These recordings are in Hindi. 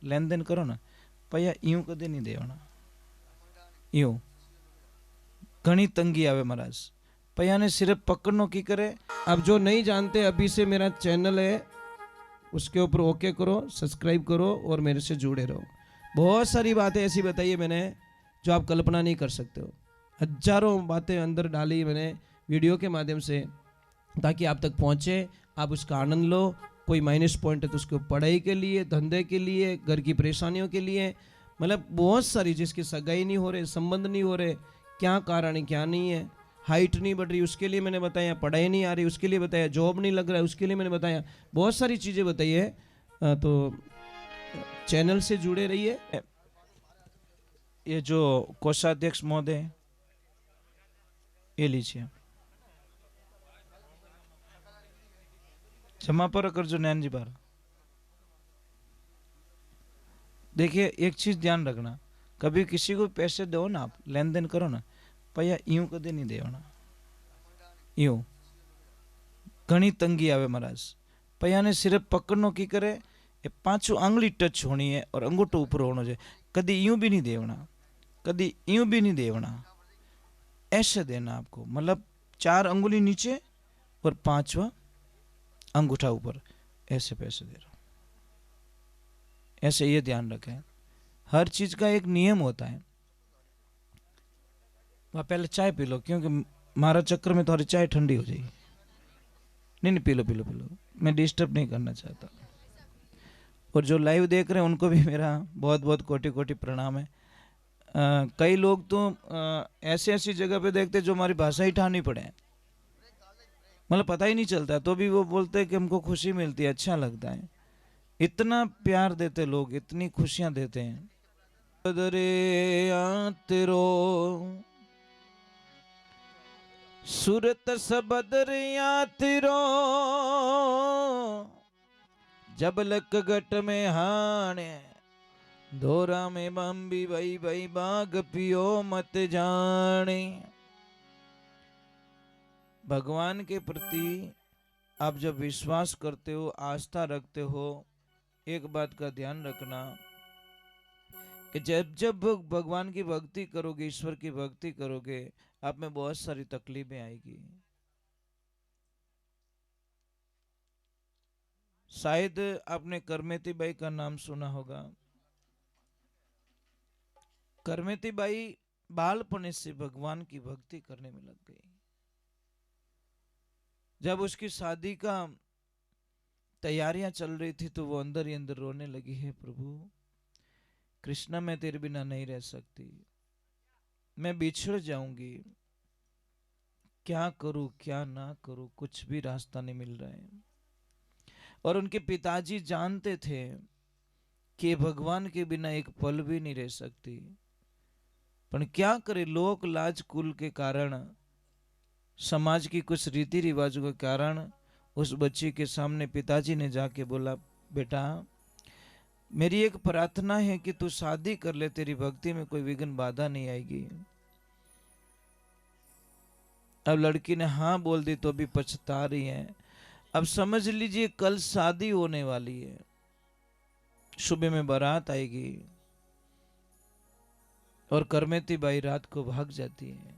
लेन देन करो ना पया यूं कदे नहीं देवना यूं घनी तंगी आवे महाराज पया ने सिर्फ पकड़नो की करे। अब जो नहीं जानते अभी से मेरा चैनल है उसके ऊपर ओके करो, सब्सक्राइब करो और मेरे से जुड़े रहो। बहुत सारी बातें ऐसी बताई है मैंने जो आप कल्पना नहीं कर सकते हो। हजारों बातें अंदर डाली मैंने वीडियो के माध्यम से ताकि आप तक पहुंचे, आप उसका आनंद लो। कोई माइनस पॉइंट है तो उसको पढ़ाई के लिए, धंधे के लिए, घर की परेशानियों के लिए, मतलब बहुत सारी, जिसकी सगाई नहीं हो रहे, संबंध नहीं हो रहे, क्या कारण है क्या नहीं है, हाइट नहीं बढ़ रही उसके लिए मैंने बताया, पढ़ाई नहीं आ रही उसके लिए बताया, जॉब नहीं लग रहा है उसके लिए मैंने बताया, बहुत सारी चीज़ें बताई है। तो चैनल से जुड़े रहिए। ये जो कोषाध्यक्ष महोदय ये लीजिए जमा पर कर जो नैन जी बार। देखिए एक चीज ध्यान रखना, कभी किसी को पैसे दो ना, आप लेन देन करो ना पया यूं कदे नहीं देवना यूं घनी तंगी आवे महाराज पया ने सिर्फ पकड़नो की करे, ये पांचों आंगली टच होनी है और अंगूठो ऊपर होना चाहिए। कभी यूं भी नहीं देवना, कभी यूं भी नहीं देवना, ऐसे देना आपको, मतलब 4 अंगुली नीचे और 5वां अंगूठा ऊपर, ऐसे पैसे दे रहा हूं। ऐसे ये ध्यान रखें, हर चीज का एक नियम होता है। वह पहले चाय पी लो क्योंकि मारा चक्कर में तुम्हारी चाय ठंडी हो जाएगी। नहीं नहीं P low P low P low, मैं डिस्टर्ब नहीं करना चाहता। और जो लाइव देख रहे हैं उनको भी मेरा बहुत बहुत कोटि कोटि प्रणाम है। कई लोग तो ऐसी ऐसी जगह पे देखते जो हमारी भाषा ही ठानी पड़े, मतलब पता ही नहीं चलता, तो भी वो बोलते हैं कि हमको खुशी मिलती है, अच्छा लगता है। इतना प्यार देते लोग, इतनी खुशियां देते हैं। तेरो सूरत सबदरिया तिरो जब लक गट में हाने धोरा में बम्बी भाई भाई बाग पियो मत जाने। भगवान के प्रति आप जब विश्वास करते हो, आस्था रखते हो, एक बात का ध्यान रखना कि जब जब भगवान की भक्ति करोगे, ईश्वर की भक्ति करोगे, आप में बहुत सारी तकलीफें आएगी। शायद आपने करमेती बाई का नाम सुना होगा। करमेती बाई बालपने से भगवान की भक्ति करने में लग गई। जब उसकी शादी का तैयारियां चल रही थी तो वो अंदर ही अंदर रोने लगी, है प्रभु कृष्णा मैं तेरे बिना नहीं रह सकती, मैं बिछड़ जाऊंगी, क्या करूं क्या ना करूं, कुछ भी रास्ता नहीं मिल रहा है। और उनके पिताजी जानते थे कि भगवान के बिना एक पल भी नहीं रह सकती, पर क्या करे, लोक लाज कुल के कारण, समाज की कुछ रीति रिवाजों के कारण उस बच्ची के सामने पिताजी ने जाके बोला, बेटा मेरी एक प्रार्थना है कि तू शादी कर ले, तेरी भक्ति में कोई विघ्न बाधा नहीं आएगी। अब लड़की ने हाँ बोल दी तो अभी पछता रही है। अब समझ लीजिए कल शादी होने वाली है, सुबह में बारात आएगी और करमेती बाई रात को भाग जाती है।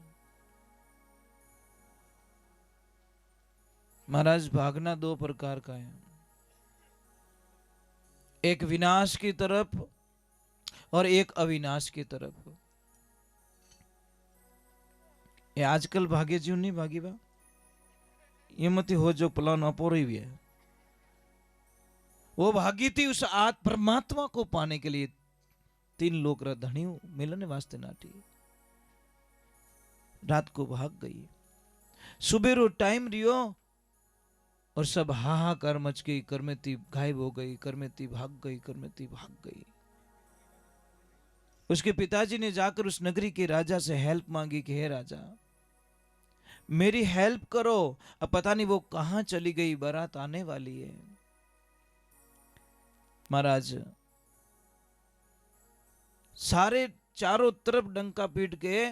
महाराज भागना 2 प्रकार का है, एक विनाश की तरफ और एक अविनाश की तरफ। ये आजकल भागे जीव नहीं भागी बा, ये मत हो जो प्लान अपोरी भी है। वो भागी थी उस आत्म परमात्मा को पाने के लिए, 3 लोक धनी मिलने वास्ते नाटी, रात को भाग गई। सुबह रो टाइम रियो और सब हाहाकार मच गई, करमेती गायब हो गई, करमेती भाग गई, करमेती भाग गई। उसके पिताजी ने जाकर उस नगरी के राजा से हेल्प मांगी कि हे राजा मेरी हेल्प करो, अब पता नहीं वो कहां चली गई, बारात आने वाली है। महाराज सारे चारों तरफ डंका पीट के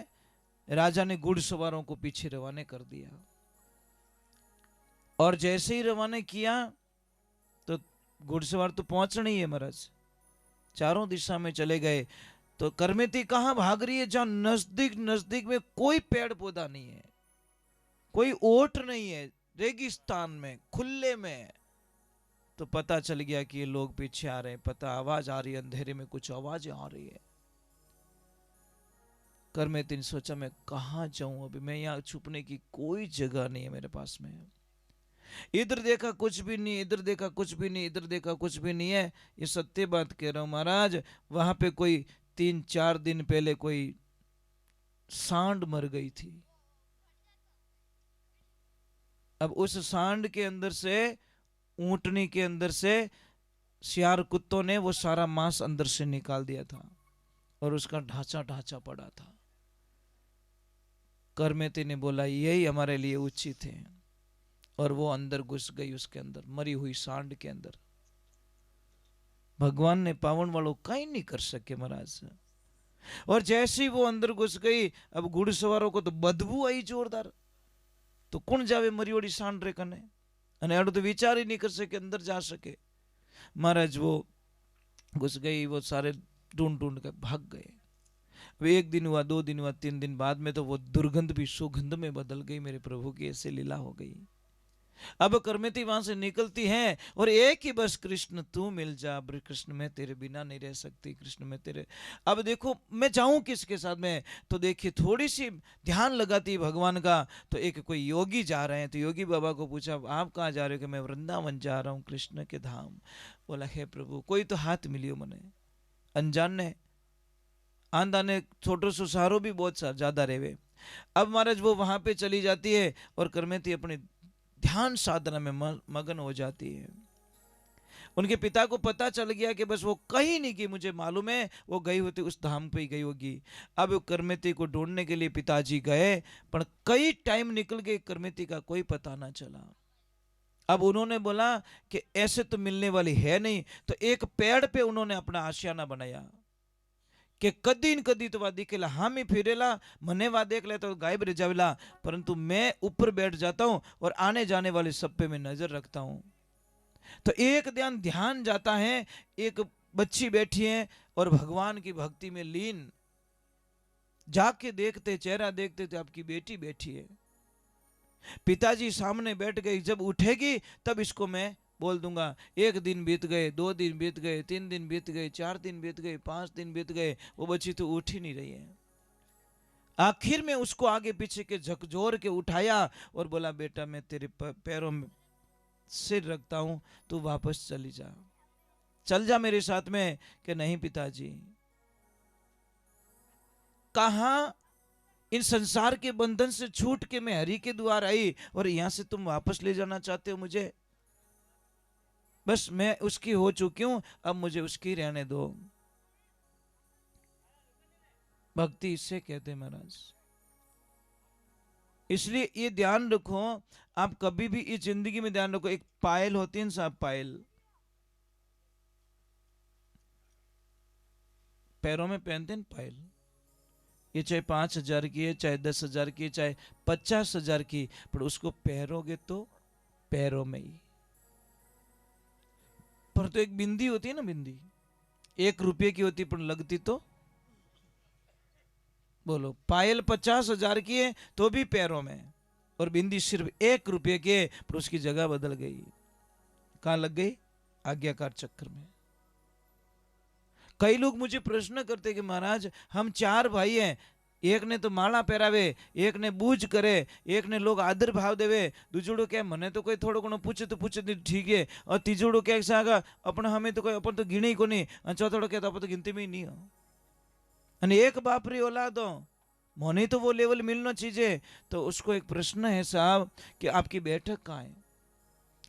राजा ने घुड़सवारों को पीछे रवाना कर दिया, और जैसे ही रवाना किया तो घुड़सवार तो पहुंचना ही है महाराज, चारों दिशा में चले गए। तो करमेती कहाँ भाग रही है? जहां नजदीक नजदीक में कोई पेड़ पौधा नहीं है, कोई ओट नहीं है, रेगिस्तान में, खुले में। तो पता चल गया कि ये लोग पीछे आ रहे हैं। पता आवाज आ रही है, अंधेरे में कुछ आवाजें आ रही है। करमेती ने सोचा मैं कहाँ जाऊं, अभी मैं यहाँ छुपने की कोई जगह नहीं है मेरे पास में। इधर देखा कुछ भी नहीं, इधर देखा कुछ भी नहीं, इधर देखा कुछ भी नहीं है। ये सत्य बात कह रहा हूं महाराज। वहां पे कोई 3-4 दिन पहले कोई सांड मर गई थी। अब उस सांड के अंदर से, ऊंटनी के अंदर से सियार कुत्तों ने वो सारा मांस अंदर से निकाल दिया था और उसका ढांचा ढांचा पड़ा था। करमेती ने बोला यही हमारे लिए उचित है, और वो अंदर घुस गई, उसके अंदर मरी हुई सांड के अंदर। भगवान ने पावन वालों कहीं नहीं कर सके महाराज। और जैसे ही वो अंदर घुस गई, अब घुड़सवारों को तो बदबू आई जोरदार। तो कौन जावे मरियोड़ी सांड रे कने, अने एडो तो विचार ही नहीं कर सके अंदर जा सके। महाराज वो घुस गई, वो सारे ढूंढ ढूंढ कर भाग गए। अब 1 दिन हुआ, 2 दिन हुआ, 3 दिन बाद में तो वो दुर्गंध भी सुगंध में बदल गई। मेरे प्रभु की ऐसे लीला हो गई। अब करमेती वहां से निकलती हैं और एक ही बस, कृष्ण तू मिल जा, कृष्ण मैं तेरे बिना नहीं रह सकती, कृष्ण मैं तेरे। अब देखो मैं जाऊं किसके साथ में? तो देखिए थोड़ी सी ध्यान लगाती है भगवान का। तो एक कोई योगी जा रहे हैं, तो योगी बाबा को पूछा आप कहाँ जा रहे हो? कि मैं वृंदावन जा रहा हूँ, कृष्ण के धाम। बोला हे प्रभु कोई तो हाथ मिलियो मने। अनजान ने आंदा ने छोटो सो सहारो भी बहुत ज्यादा रेवे। अब महाराज वो वहां पे चली जाती है और करमेती अपनी ध्यान साधना में मगन हो जाती है। उनके पिता को पता चल गया कि बस वो कहीं नहीं गई, मुझे मालूम है वो गई होती उस धाम पे ही गई होगी। अब करमेती को ढूंढने के लिए पिताजी गए, पर कई टाइम निकल गए, करमेती का कोई पता ना चला। अब उन्होंने बोला कि ऐसे तो मिलने वाली है नहीं। तो एक पेड़ पे उन्होंने अपना आशियाना बनाया कि कदी न कदी तो वा दिखेला, हामी फिरेला, मने वा देख ले तो गायब रह जावेला, परंतु मैं ऊपर बैठ जाता हूं और आने जाने वाले सब पे मैं नजर रखता हूं। तो एक ध्यान जाता है, एक बच्ची बैठी है और भगवान की भक्ति में लीन, जाके देखते, चेहरा देखते तो आपकी बेटी बैठी है। पिताजी सामने बैठ गई, जब उठेगी तब इसको मैं बोल दूंगा। 1 दिन बीत गए, 2 दिन बीत गए, 3 दिन बीत गए, 4 दिन बीत गए, 5 दिन बीत गए, वो बच्ची तो उठ ही नहीं रही है। आखिर में उसको आगे पीछे के झकझोर के उठाया और बोला बेटा मैं तेरे पैरों में सिर रखता हूं, तू वापस चली जा, चल जा मेरे साथ में। कि नहीं पिताजी, कहा इन संसार के बंधन से छूट के मैं हरि के द्वार आई और यहां से तुम वापस ले जाना चाहते हो मुझे? बस मैं उसकी हो चुकी हूं, अब मुझे उसकी रहने दो। भक्ति इससे कहते हैं महाराज। इसलिए ये ध्यान रखो, आप कभी भी इस जिंदगी में ध्यान रखो, एक पायल होती है ना साहब, पायल पैरों में पहनते हैं पायल। ये चाहे 5,000 की है, चाहे 10,000 की है, चाहे 50,000 की, पर उसको पहनोगे तो पैरों में ही। पर तो एक बिंदी होती है ना, बिंदी 1 रुपये की होती, पर लगती तो, बोलो पायल 50,000 की है तो भी पैरों में, और बिंदी सिर्फ 1 रुपये की है, पर उसकी जगह बदल गई। कहां लग गई? आज्ञाकार चक्र में। कई लोग मुझे प्रश्न करते कि महाराज हम 4 भाई हैं, एक ने तो माला पहरावे, एक ने बूझ करे, एक ने लोग आदर भाव देवे, दूजोड़ो क्या मने तो कोई थोड़ो घणो पूछे तो पूछे ठीक है, और तीजोड़ो क्या सागा अपना हमें तो कोई अपन तो गिने ही को नहीं, और चौथोड़ो क्या तो अपन तो गिनती में ही नहीं हो। अने एक बाप री औलाद हो, मोने तो वो लेवल मिलना चाहिए। तो उसको एक प्रश्न है साहब कि आपकी बैठक कहाँ है,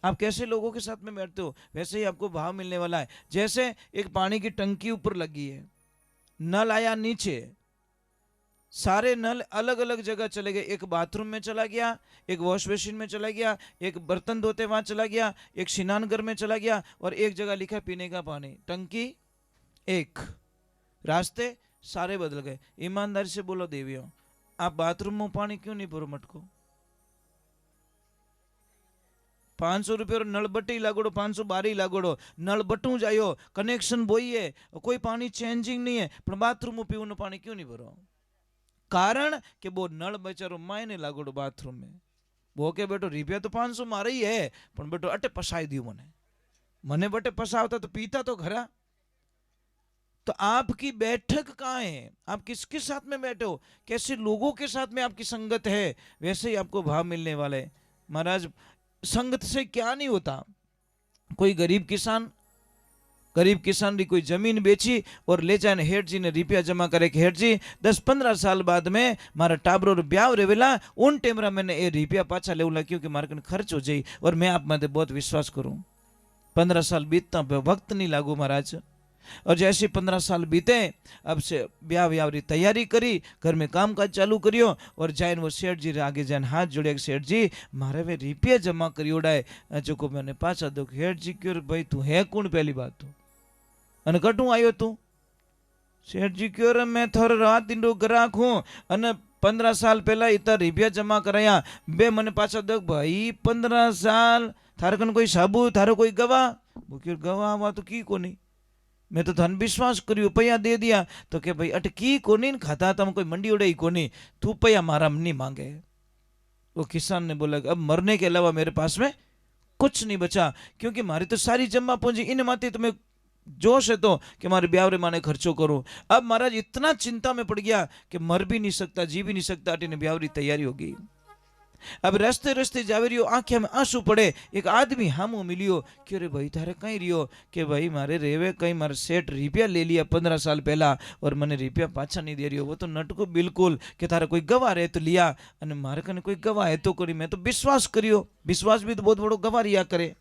आप कैसे लोगों के साथ में बैठते हो, वैसे ही आपको भाव मिलने वाला है। जैसे एक पानी की टंकी ऊपर लगी है, नल आया नीचे, सारे नल अलग अलग जगह चले गए, एक बाथरूम में चला गया, एक वॉश बेसिन में चला गया, एक बर्तन धोते वहां चला गया, एक स्नान घर में चला गया, और एक जगह लिखा पीने का पानी। टंकी एक, रास्ते सारे बदल गए। ईमानदारी से बोलो देवियों, आप बाथरूम में पानी क्यों नहीं भरो मटको? ₹500 नल बट्टी लागोड़ो, 512 लागोड़ो, नल बटू जायो, कनेक्शन बोईए, कोई पानी चेंजिंग नहीं है, पण बाथरूम में पीवन पानी क्यों नहीं भरो? कारण कि वो नल बेचारो मायने लागोड़ो बाथरूम में। वो के बेटो ₹500 तो 500 मारे ही है, पण बेटो अटे पसाई दियो मने बटे पसावता तो पीता तो घरा। तो आपकी बैठक कहाँ है? आप किसके साथ में बैठे हो? कैसे लोगों के साथ में आपकी संगत है, वैसे ही आपको भाव मिलने वाला है। महाराज संगत से क्या नहीं होता। कोई गरीब किसान री कोई जमीन बेची और ले जाने हेठ जी ने रुपया जमा करे कि हेठ जी 10-15 साल बाद में मारा टाबरो ब्याह रेवेला, उन टेमरा मैंने ये रुपया पाछा लेवला क्योंकि मारे कने खर्च हो जाए। और मैं आप माते बहुत विश्वास करूं, 15 साल बीतता वक्त नहीं लागू महाराज। और जैसे 15 साल बीते, अब से ब्याह व्याह री तैयारी करी, घर में काम काज चालू करियो और जाइन वो सेठ जी आगे जाइन हाथ जोड़े, सेठ जी मारे वे रुपया जमा करियोड़ाए जो को मैंने पाछा दो। हेठ जी क्यों भाई तू है कौन? पहली बात तो अने कटू आयो तू? सेठ जी क्यों रे मैं थोड़ा रात दिन ग्राहक हूँ अने 15 साल पहला इतना रुपया जमा कराया, बे मने पाछा दो। भाई 15 साल थारे कन कोई साबू, थारो कोई गवाह? वो क्यों गवाह हुआ तो की कोनी, मैं तो धन विश्वास करियो, पैया दे दिया। तो के भाई अटकी कोनी खाता तम कोई मंडी उड़े कोनी, तू पैया मारा नहीं मांगे। वो किसान ने बोला अब मरने के अलावा मेरे पास में कुछ नहीं बचा, क्योंकि मारी तो सारी जमा पूंजी इन माते तुम्हें जोश है तो कि मारे ब्याह रे माने खर्चो करूं। अब महाराज इतना चिंता में पड़ गया कि मर भी नहीं सकता, जी भी नहीं सकता, अटी ने ब्याह री तैयारी होगी। अब रस्ते रस्ते जावे रियो, आंखें में आंसू पड़े। एक आदमी हमू मिलियो, क्यों रे भाई थारे कहीं रियो? कि भाई मारे रेवे कहीं मारे सेठ रुपया ले लिया 15 साल पहला और मने रुपया पाछा नहीं दे रियो। वो तो नटको बिल्कुल कि थारा कोई गवाह रहे तो लिया, अने मारे कने कोई गवाह है तो करी, मैं तो विश्वास करियो। विश्वास भी तो बहुत बड़ो गवाह रिया करे।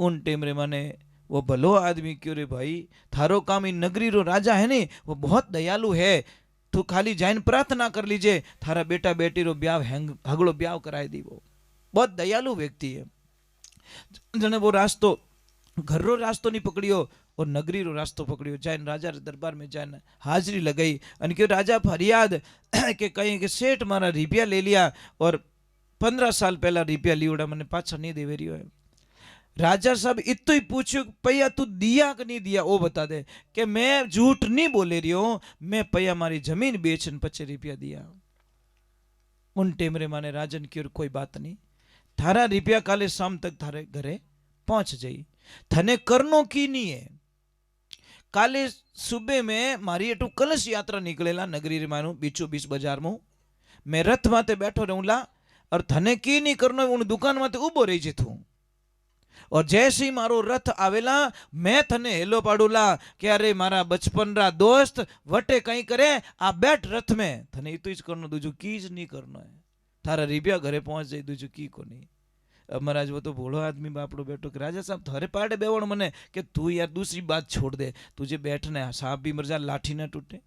उन टेम रे माने वो भलो आदमी क्यों रे भाई थारो काम इन नगरी रो राजा है ने वो बहुत दयालु है, तू खाली जाइन प्रार्थना कर लीजिए थारा बेटा बेटी रो ब्याह हगड़ो ब्याह कराए दी। वो बहुत दयालु व्यक्ति है। जने वो रास्तो घर रो रास्तो नहीं पकड़ियो और नगरी रो रास्तो पकड़ियो, जाइन राजा रे दरबार में जाइन हाजरी लगाई। अन क्यों राजा फरियाद के कहीं के सेठ मारा रुपया ले लिया और 15 साल पहला रुपया लियोड़ा मने पाछा नहीं देवे रियो है। राजा साहब इतो ही पूछो पैया तू दिया कि नहीं दिया, वो बता दे। कि मैं झूठ नहीं बोले रही हूं, मैं पैया मारी जमीन बेचन 25 रुपया दिया। उन टेमरे माने राजन की और कोई बात नहीं, थारा रुपया काले शाम तक थारे घरे पहुंच जाई, थने करनो की नहीं है। काले सुबह में मारी एटू कलश यात्रा निकलेला नगरी रे मानू बीचो बीच बाजार में, मैं रथ माते बैठो रहूला और थने की नहीं करनो उन दुकान माते उबो रही जेथू। और जैसे ही मारो रथ आवेला मैं थने हेलो पाडूला कि अरे मारा बचपन रा दोस्त वटे कहीं करे आ बैठ रथ में, थने इतो ज करनो, दूजो कीज नहीं करनो है। थारा रिबिया घरे पहुंच जाए, दूजो की को नहीं। अब महाराज वो तो भोड़ो आदमी बापड़ो बैठो कि राजा साहब थारे पाड़े बेवण मने कि तू यार दूसरी बात छोड़ दे, तुझे बैठना है, सांप भी मर जा लाठी ना टूटे।